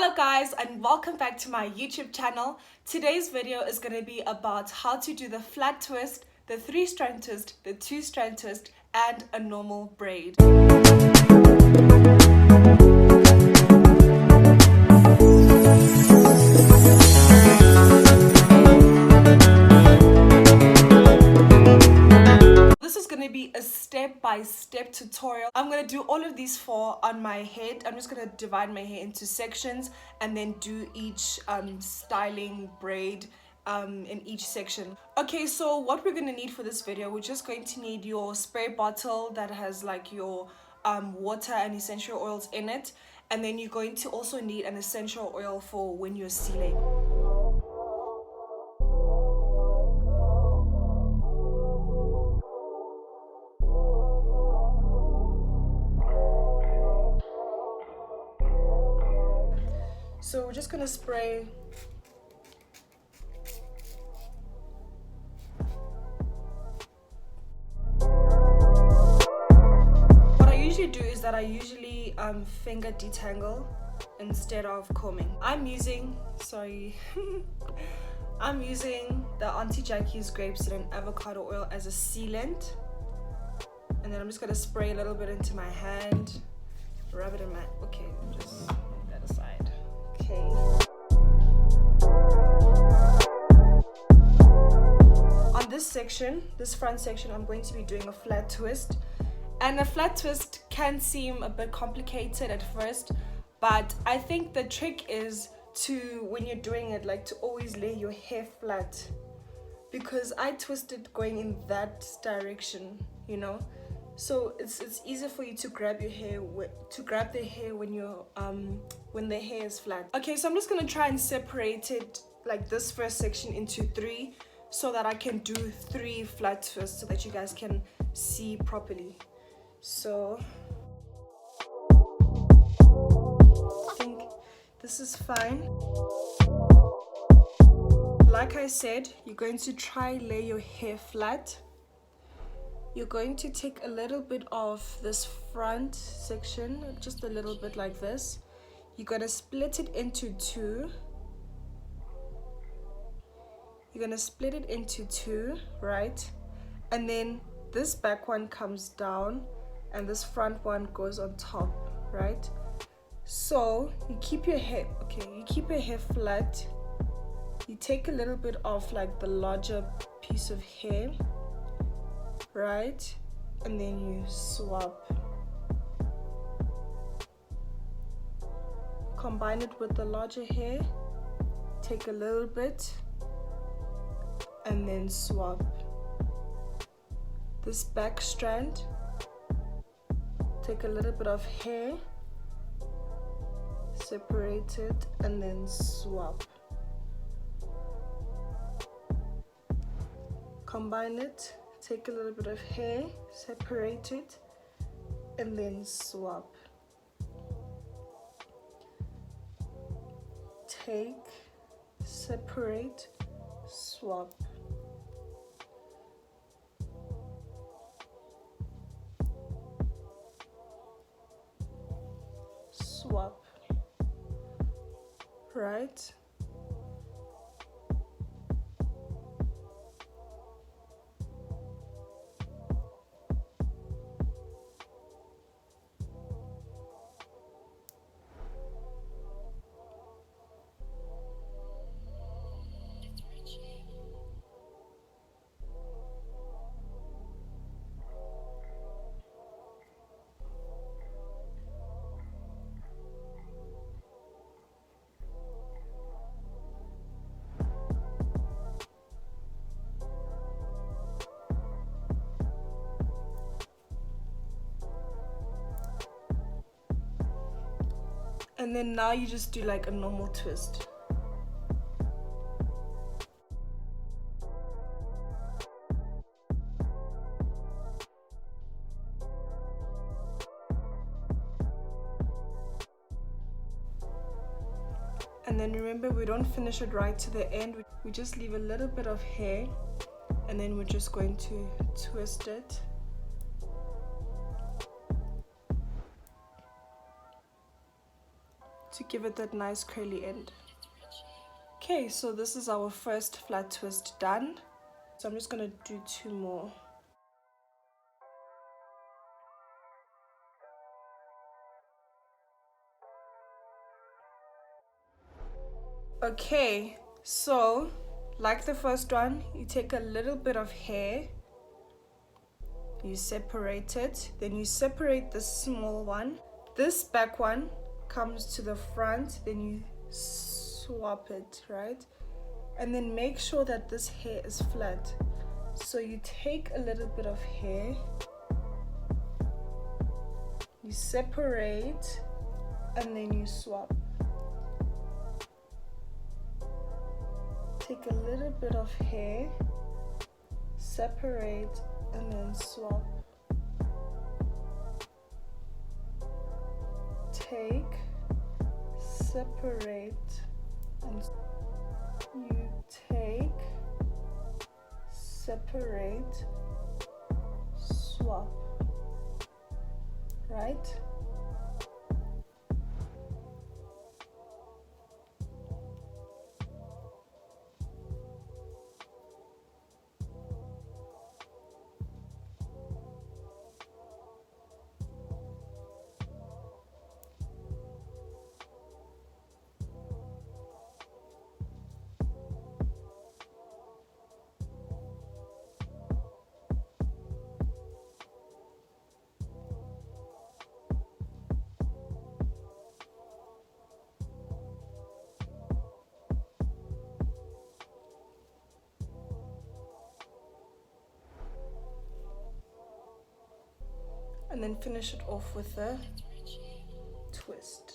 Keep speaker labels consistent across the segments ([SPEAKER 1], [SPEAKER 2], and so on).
[SPEAKER 1] Hello guys, and welcome back to my YouTube channel. Today's video is going to be about how to do the flat twist, the 3-strand twist, the 2-strand twist, and a normal braid. Be a step-by-step tutorial. I'm going to do all of these 4 on my head. I'm just going to divide my hair into sections and then do each styling braid in each section. Okay, so what we're going to need for this video, we're just going to need your spray bottle that has like your water and essential oils in it, and then you're going to also need an essential oil for when you're sealing. So we're just gonna spray what I usually do is that I usually finger detangle instead of combing. I'm using the Auntie Jackie's grapeseed and avocado oil as a sealant, and then I'm just gonna spray a little bit into my hand, rub it in my just move that aside. Okay. On this section, this front section, I'm going to be doing a flat twist. And a flat twist can seem a bit complicated at first, but I think the trick is to, when you're doing it, like to always lay your hair flat. Because I twisted going in that direction, you know? So it's easier for you to grab your hair the hair when you're when the hair is flat. Okay, so I'm just gonna try and separate it, like this first section, into 3 so that I can do 3 flat twists so that you guys can see properly. So I think this is fine. Like I said, you're going to try lay your hair flat. You're going to take a little bit of this front section, just a little bit like this. You're going to split it into 2. You're going to split it into 2, right? And then this back one comes down and this front one goes on top, right? So you keep your hair, flat. You take a little bit of like the larger piece of hair, right, and then you swap, combine it with the larger hair, take a little bit and then swap. This back strand, take a little bit of hair, separate it and then swap, combine it, take a little bit of hair, separate it, and then swap. Take, separate, swap. Swap. Right? And then now you just do like a normal twist. And then remember, we don't finish it right to the end. We just leave a little bit of hair and then we're just going to twist it. to give it that nice curly end. Okay, so this is our first flat twist done. So I'm just gonna do 2 more. Okay, so like the first one, you take a little bit of hair, you separate it, then you separate the small one. This back one comes to the front, then you swap it, right? And then make sure that this hair is flat. So you take a little bit of hair, you separate, and then you swap. Take a little bit of hair, separate, and then swap. Take, separate, and you take, separate, swap, right? And then finish it off with a twist.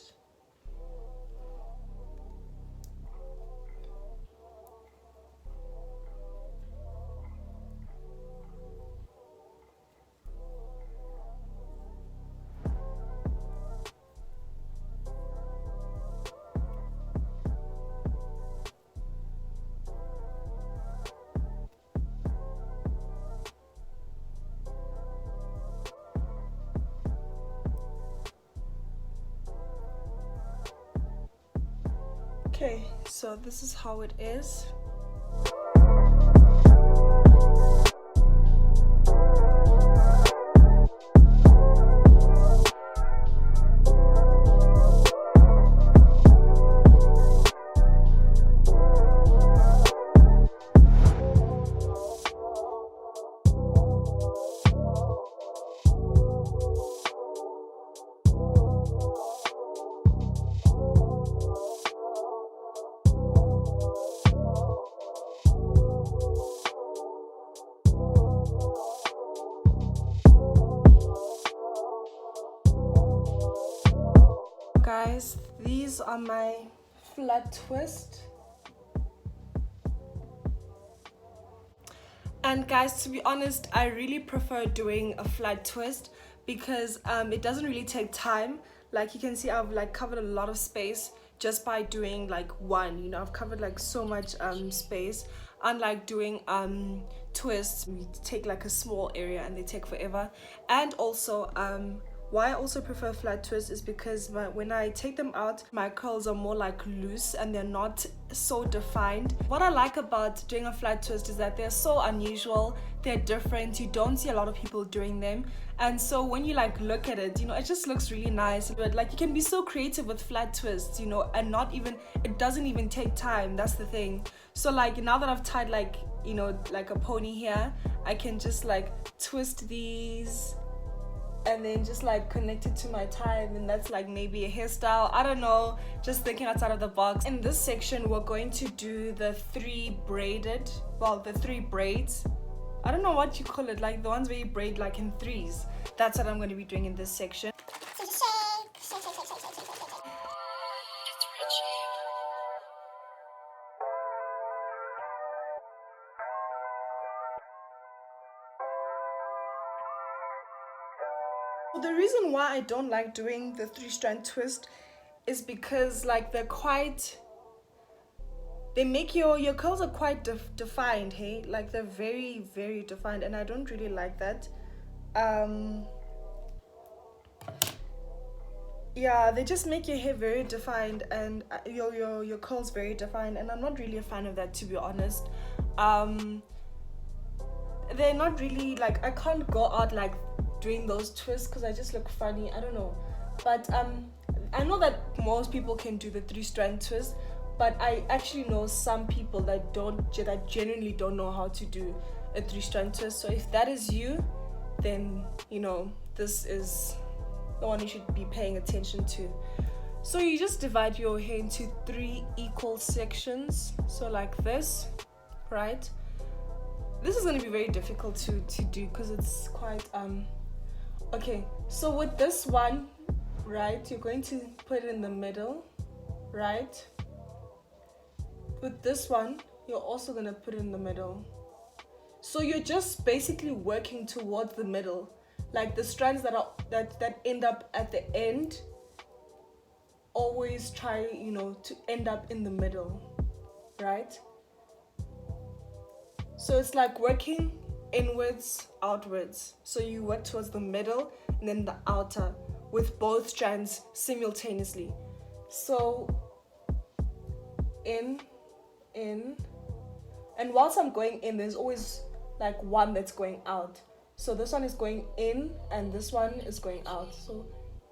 [SPEAKER 1] Okay, so this is how it is. Guys, these are my flat twist. And guys, to be honest, I really prefer doing a flat twist because it doesn't really take time. Like you can see, I've like covered a lot of space just by doing like one, you know, I've covered like so much space. Unlike doing twists, we take like a small area and they take forever. And also why I also prefer flat twists is because when I take them out, my curls are more like loose and they're not so defined. What I like about doing a flat twist is that they're so unusual, they're different, you don't see a lot of people doing them. And so when you like look at it, you know, it just looks really nice. But like you can be so creative with flat twists, you know, and not even, it doesn't even take time, that's the thing. So like now that I've tied like, you know, like a pony here, I can just like twist these and then just like connect it to my tie, and then that's like maybe a hairstyle. I don't know, just thinking outside of the box. In this section we're going to do the 3 braids. I don't know what you call it, like the ones where you braid like in 3s. That's what I'm going to be doing in this section. The reason why I don't like doing the 3-strand twist is because like they're quite, they make your curls are quite defined, hey, like they're very, very defined, and I don't really like that. yeah, they just make your hair very defined and your curls very defined, and I'm not really a fan of that, to be honest. They're not really like, I can't go out like doing those twists because I just look funny. I don't know, but I know that most people can do the 3-strand twist, but I actually know some people that genuinely don't know how to do a 3-strand twist. So if that is you, then this is the one you should be paying attention to. So you just divide your hair into 3 equal sections, so like this, right? This is going to be very difficult to do because it's quite okay. So with this one, right, you're going to put it in the middle, right? With this one, you're also going to put it in the middle. So you're just basically working towards the middle, like the strands that end up at the end, always try to end up in the middle, right? So it's like working inwards, outwards. So you work towards the middle and then the outer with both strands simultaneously. So in, and whilst I'm going in, there's always like one that's going out. So this one is going in and this one is going out. So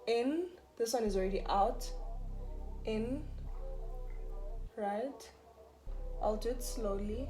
[SPEAKER 1] in, this one is already out, in, right? I'll do it slowly.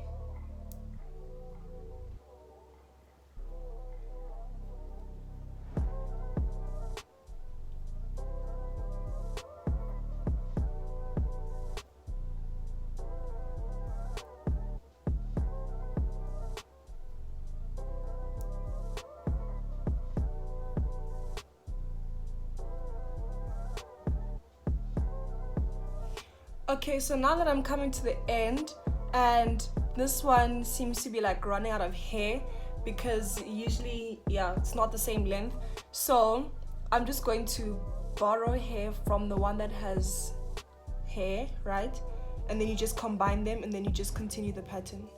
[SPEAKER 1] Okay, so now that I'm coming to the end, and this one seems to be like running out of hair because usually, it's not the same length. So I'm just going to borrow hair from the one that has hair, right? And then you just combine them and then you just continue the pattern.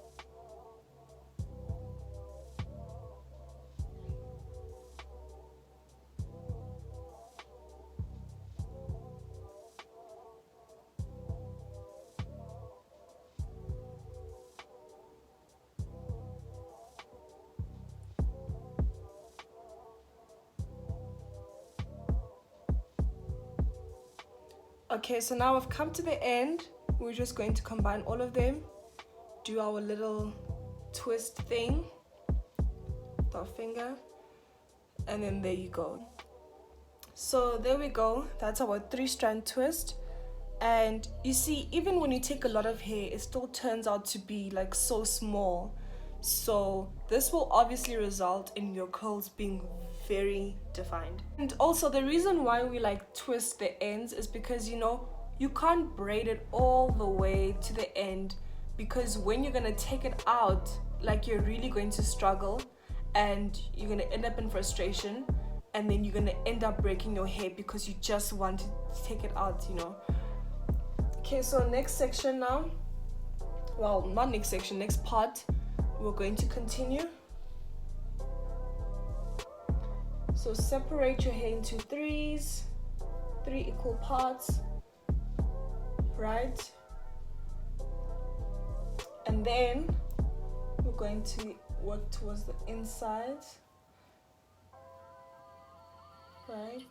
[SPEAKER 1] Okay, so now we've come to the end. We're just going to combine all of them, do our little twist thing with our finger, and then there you go. So there we go. That's our 3-strand twist. And you see, even when you take a lot of hair, it still turns out to be like so small. So this will obviously result in your curls being very defined. And also the reason why we like twist the ends is because you can't braid it all the way to the end, because when you're gonna take it out, like, you're really going to struggle and you're gonna end up in frustration, and then you're gonna end up breaking your hair because you just want to take it out. Okay, so next section now, well, not next section, next part, we're going to continue. So separate your hair into 3 equal parts, right? And then we're going to work towards the inside, right?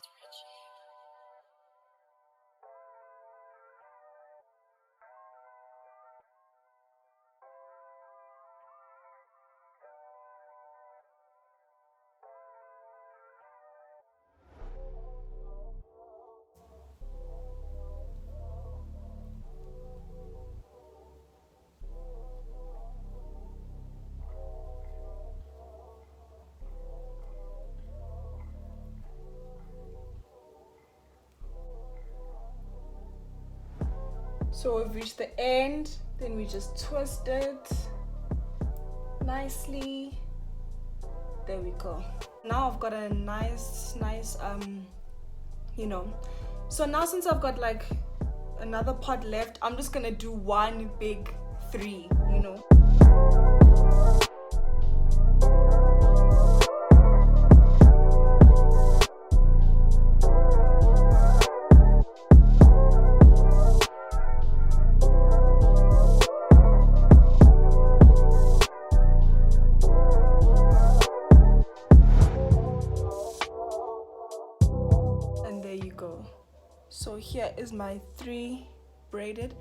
[SPEAKER 1] So we've reached the end, then we just twist it nicely. There we go. Now I've got a nice so now since I've got like another part left, I'm just gonna do one big 3, is my 3 braided.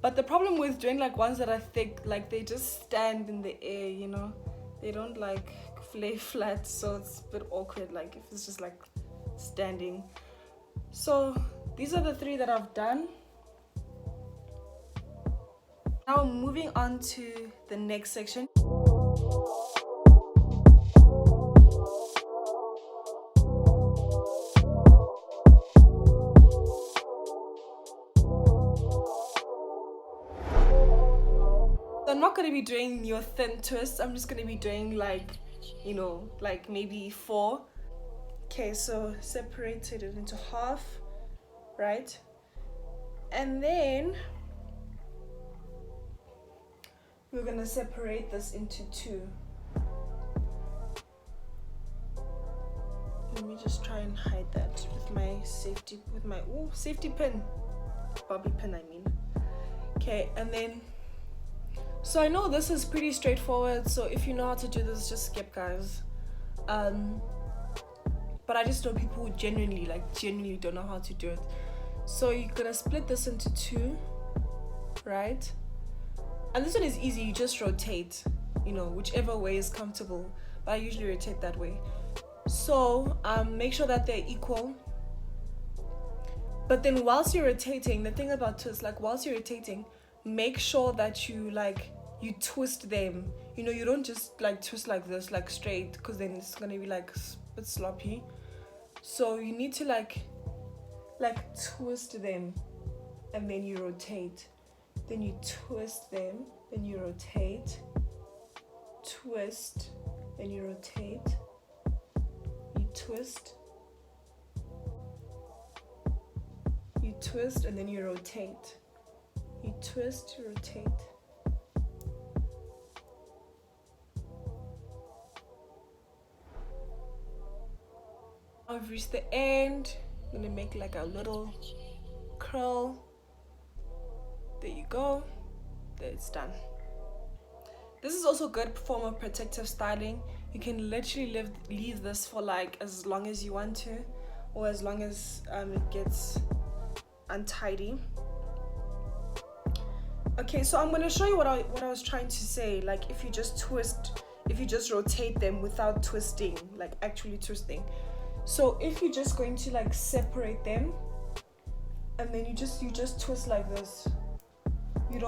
[SPEAKER 1] But the problem with doing like ones that are thick, like they just stand in the air, you know, they don't like lay flat, so it's a bit awkward like if it's just like standing. So these are the 3 that I've done. Now moving on to the next section. So I'm not going to be doing your thin twists. I'm just going to be doing like, you know, like maybe 4. Okay, so separated it into half, right? And then we're going to separate this into 2. Let me just try and hide that with my safety pin, bobby pin I mean. Okay, and then so I know this is pretty straightforward, so if you know how to do this, just skip, guys. But I just know people who genuinely don't know how to do it. So you're gonna split this into 2, right? And this one is easy, you just rotate, you know, whichever way is comfortable, but I usually rotate that way. So make sure that they're equal. But then whilst you're rotating, the thing about twists, like whilst you're rotating, make sure that you twist them. You know, you don't just like twist like this, like straight, because then it's gonna be like a bit sloppy. So you need to like twist them, and then you rotate. Then you twist them, then you rotate. Twist, then you rotate. You twist. You twist, and then you rotate. You twist, rotate. I've reached the end. I'm gonna make like a little curl. There you go. There, it's done. This is also a good form of protective styling. You can literally leave this for like as long as you want to, or as long as it gets untidy. Okay, so I'm gonna show you what I was trying to say. Like if you just rotate them without twisting, like actually twisting. So if you're just going to like separate them, and then you just twist like this. You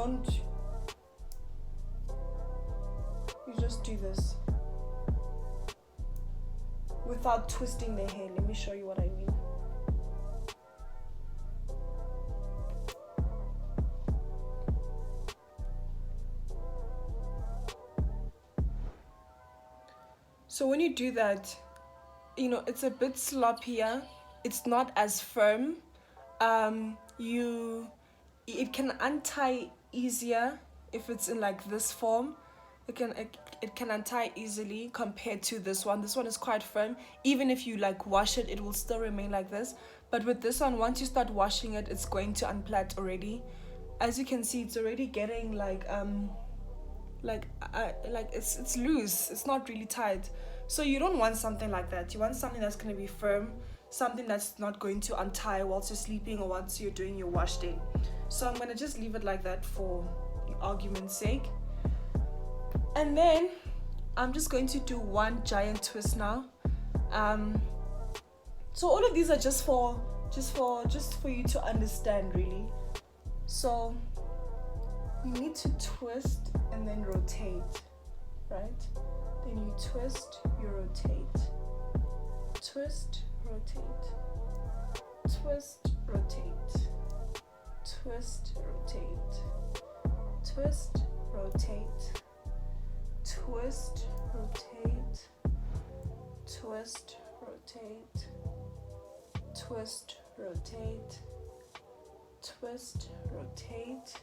[SPEAKER 1] just do this without twisting the hair. Let me show you what I mean. So when you do that, you know, it's a bit sloppier. It's not as firm. It can untie easier if it's in like this form. It can untie easily compared to this one. This one is quite firm. Even if you like wash it, it will still remain like this. But with this one, once you start washing it, it's going to unplait already. As you can see, it's already getting like it's loose. It's not really tight. So you don't want something like that. You want something that's going to be firm, something that's not going to untie whilst you're sleeping or once you're doing your wash day. So I'm going to just leave it like that for argument's sake. And then I'm just going to do one giant twist now. So all of these are just for you to understand, really. So you need to twist and then rotate, right? Then you twist, you rotate. Twist, rotate. Twist, rotate. Twist, rotate. Twist, rotate. Twist, rotate. Twist, rotate. Twist, rotate. Twist, rotate.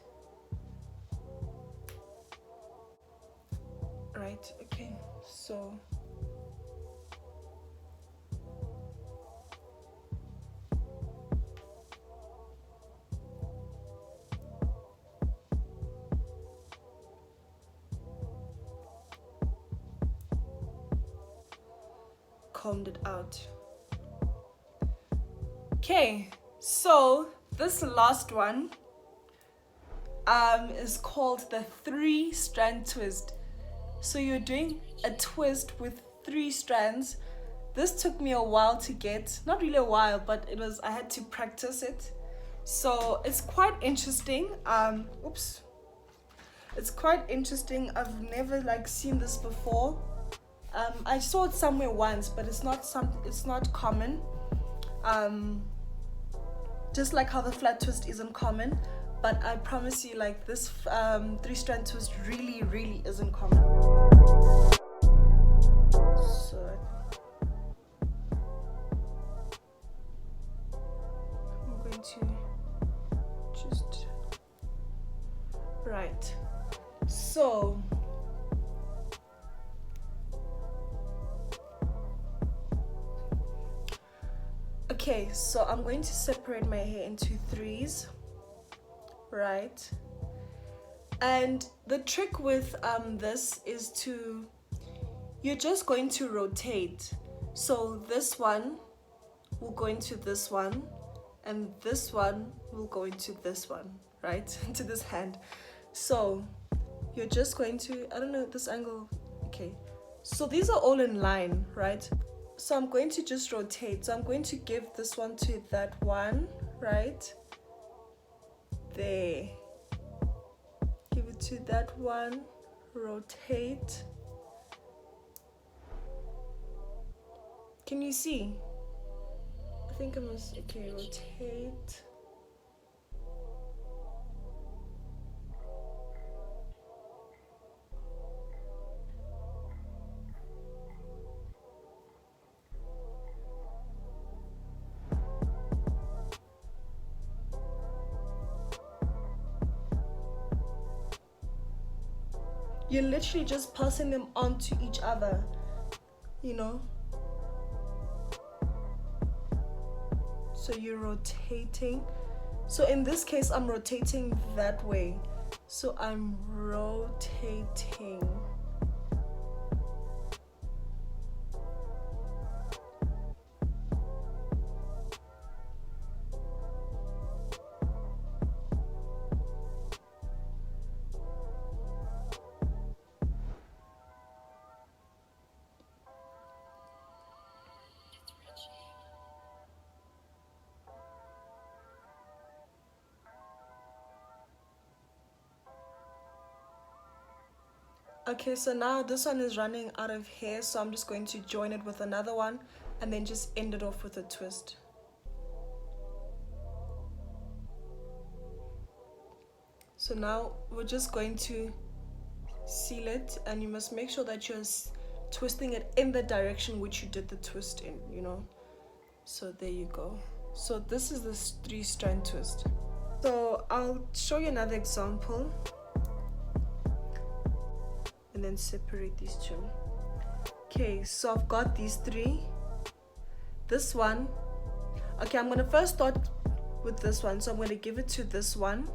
[SPEAKER 1] Right, okay, so combed it out. Okay, so This last one is called the 3-strand twist. So you're doing a twist with 3 strands. This took me a while to get, not really a while, but I had to practice it. So it's quite interesting. It's quite interesting. I've never seen this before. I saw it somewhere once, but it's not common. Just like how the flat twist isn't common, but I promise you, this 3-strand twist really isn't common. So I'm going to just right. So okay, so I'm going to separate my hair into 3s, right? And the trick with this is you're just going to rotate. So this one will go into this one, and this one will go into this one, right? Into this hand. So you're just going to, I don't know, this angle, okay. So these are all in line, right? So I'm going to just rotate. So I'm going to give this one to that one, right? There. Give it to that one, rotate. Can you see? I think I must, okay, rotate. You're literally just passing them onto each other, you know? So you're rotating. So in this case, I'm rotating that way. So I'm rotating. Okay, so now this one is running out of hair, so I'm just going to join it with another one and then just end it off with a twist. So now we're just going to seal it, and you must make sure that you're twisting it in the direction which you did the twist in, you know. So there you go. So this is this 3-strand twist. So I'll show you another example and then separate these two. Okay, so I've got these 3. This one, okay, I'm gonna first start with this one. So I'm gonna give it to this one,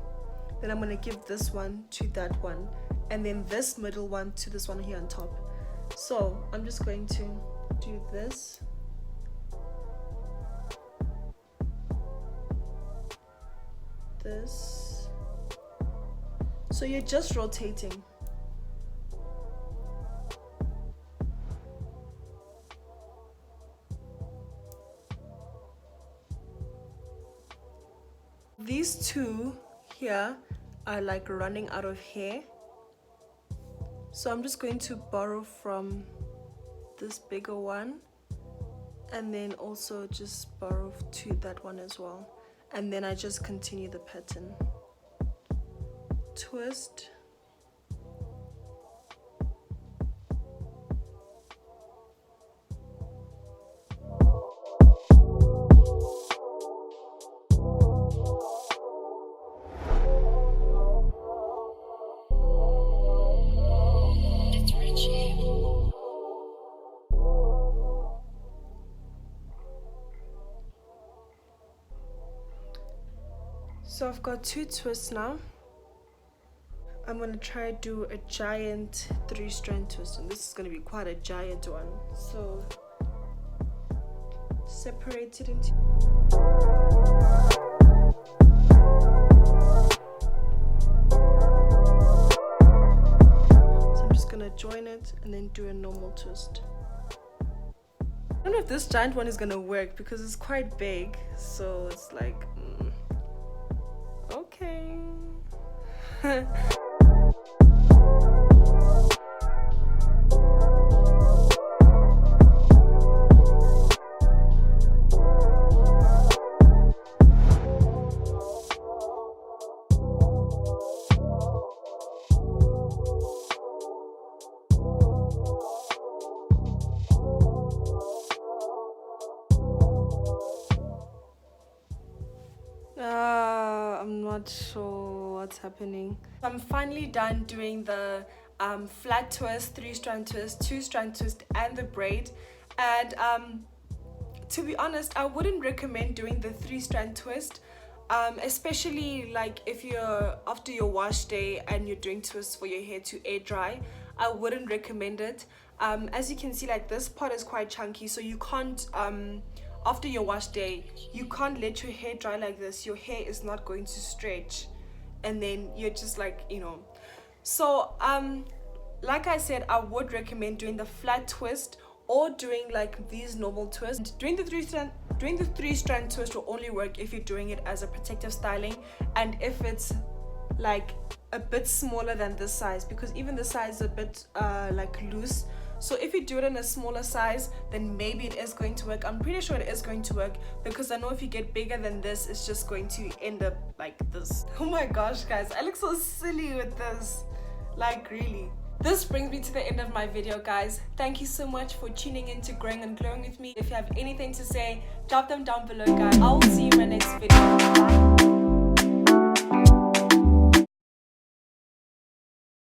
[SPEAKER 1] then I'm gonna give this one to that one, and then this middle one to this one here on top. So I'm just going to do this. This. So you're just rotating. These two here are running out of hair. So I'm just going to borrow from this bigger one and then also just borrow to that one as well. And then I just continue the pattern. Twist. So I've got 2 twists now. I'm going to try to do a giant 3-strand twist, and this is going to be quite a giant one. So separate it into So I'm just gonna join it and then do a normal twist. I don't know if this giant one is gonna work because it's quite big, so it's like okay. I'm not sure what's happening. I'm finally done doing the flat twist, 3-strand twist, 2-strand twist, and the braid. And to be honest, I wouldn't recommend doing the 3-strand twist, especially like if you're after your wash day and you're doing twists for your hair to air dry. I wouldn't recommend it. As you can see, like this part is quite chunky, so you can't after your wash day, you can't let your hair dry like this. Your hair is not going to stretch, and then you're just like, you know. So like I said, I would recommend doing the flat twist or doing like these normal twists. Doing the 3-strand twist will only work if you're doing it as a protective styling, and if it's like a bit smaller than this size, because even the size is a bit like loose. So if you do it in a smaller size, then maybe it is going to work. I'm pretty sure it is going to work, because I know if you get bigger than this, it's just going to end up like this. Oh my gosh, guys, I look so silly with this. Like, really. This brings me to the end of my video, guys. Thank you so much for tuning in to Growing and Glowing with me. If you have anything to say, drop them down below, guys. I will see you in my next video. Bye.